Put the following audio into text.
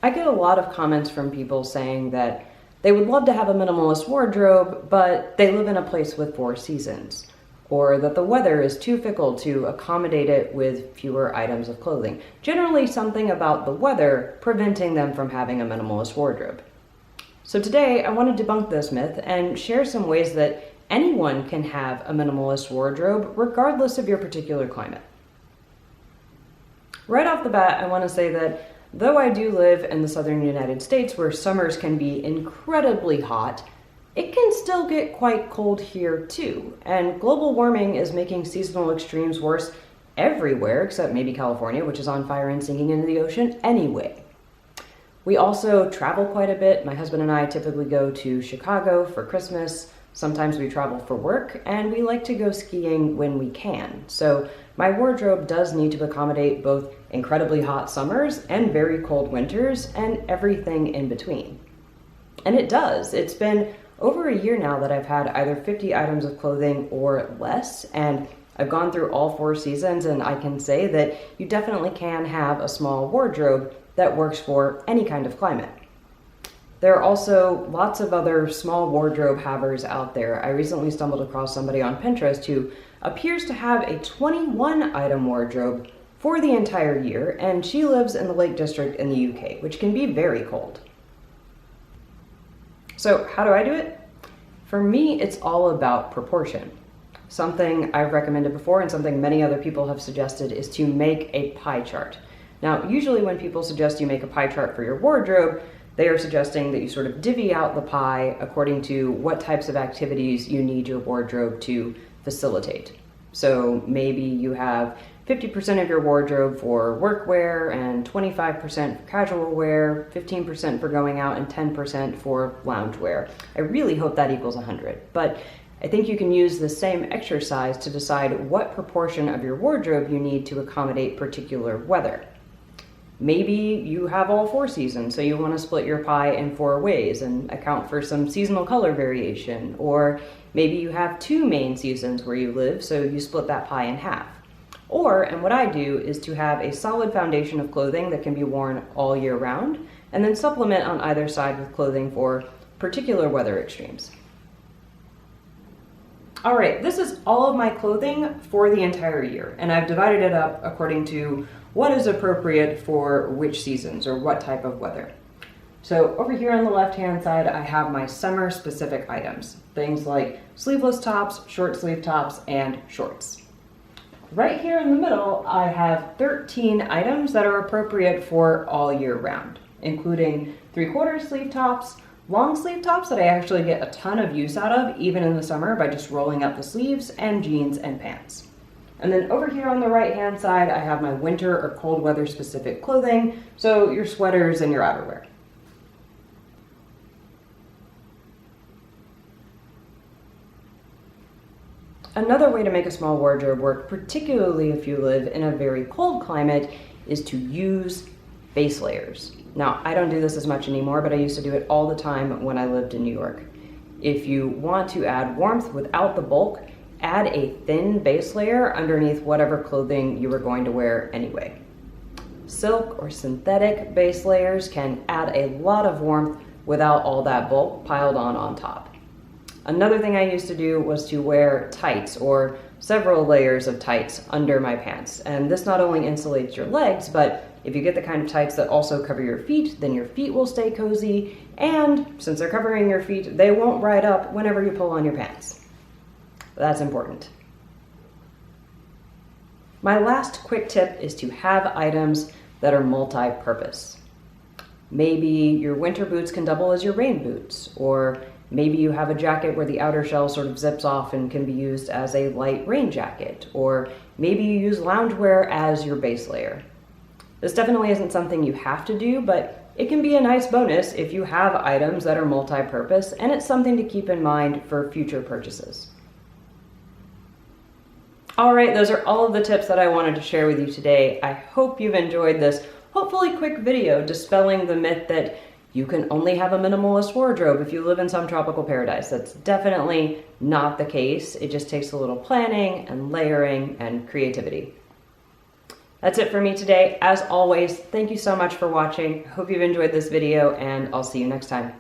I get a lot of comments from people saying that they would love to have a minimalist wardrobe, but they live in a place with 4 seasons, or that the weather is too fickle to accommodate it with fewer items of clothing. Generally something about the weather preventing them from having a minimalist wardrobe. So today I want to debunk this myth and share some ways that anyone can have a minimalist wardrobe regardless of your particular climate. Right off the bat, I want to say that though I do live in the southern United States where summers can be incredibly hot, it can still get quite cold here too, and global warming is making seasonal extremes worse everywhere except maybe California, which is on fire and sinking into the ocean anyway. We also travel quite a bit. My husband and I typically go to Chicago for Christmas. Sometimes we travel for work, and we like to go skiing when we can. So my wardrobe does need to accommodate both incredibly hot summers and very cold winters and everything in between. And it does. It's been over a year now that I've had either 50 items of clothing or less, and I've gone through all 4 seasons, and I can say that you definitely can have a small wardrobe that works for any kind of climate. There are also lots of other small wardrobe havers out there. I recently stumbled across somebody on Pinterest who appears to have a 21 item wardrobe for the entire year, and she lives in the Lake District in the UK, which can be very cold. So how do I do it? For me, it's all about proportion. Something I've recommended before and something many other people have suggested is to make a pie chart. Now, usually when people suggest you make a pie chart for your wardrobe, they are suggesting that you sort of divvy out the pie according to what types of activities you need your wardrobe to facilitate. So maybe you have 50% of your wardrobe for workwear and 25% for casual wear, 15% for going out, and 10% for loungewear. I really hope that equals 100, but I think you can use the same exercise to decide what proportion of your wardrobe you need to accommodate particular weather. Maybe you have all 4 seasons, so you want to split your pie in 4 ways and account for some seasonal color variation. Or maybe you have 2 main seasons where you live, so you split that pie in half. Or, and what I do, is to have a solid foundation of clothing that can be worn all year round, and then supplement on either side with clothing for particular weather extremes. All right, this is all of my clothing for the entire year, and I've divided it up according to what is appropriate for which seasons or what type of weather. So over here on the left-hand side, I have my summer-specific items, things like sleeveless tops, short sleeve tops, and shorts. Right here in the middle, I have 13 items that are appropriate for all year round, including 3/4 sleeve tops, long sleeve tops that I actually get a ton of use out of, even in the summer, by just rolling up the sleeves, and jeans and pants. And then over here on the right-hand side, I have my winter or cold weather specific clothing, so your sweaters and your outerwear. Another way to make a small wardrobe work, particularly if you live in a very cold climate, is to use base layers. Now, I don't do this as much anymore, but I used to do it all the time when I lived in New York. If you want to add warmth without the bulk, add a thin base layer underneath whatever clothing you were going to wear anyway. Silk or synthetic base layers can add a lot of warmth without all that bulk piled on top. Another thing I used to do was to wear tights or several layers of tights under my pants. And this not only insulates your legs, but if you get the kind of tights that also cover your feet, then your feet will stay cozy. And since they're covering your feet, they won't ride up whenever you pull on your pants. That's important. My last quick tip is to have items that are multi-purpose. Maybe your winter boots can double as your rain boots, or maybe you have a jacket where the outer shell sort of zips off and can be used as a light rain jacket, or maybe you use loungewear as your base layer. This definitely isn't something you have to do, but it can be a nice bonus if you have items that are multi-purpose, and it's something to keep in mind for future purchases. All right, those are all of the tips that I wanted to share with you today. I hope you've enjoyed this hopefully quick video dispelling the myth that you can only have a minimalist wardrobe if you live in some tropical paradise. That's definitely not the case. It just takes a little planning and layering and creativity. That's it for me today. As always, thank you so much for watching. Hope you've enjoyed this video, and I'll see you next time.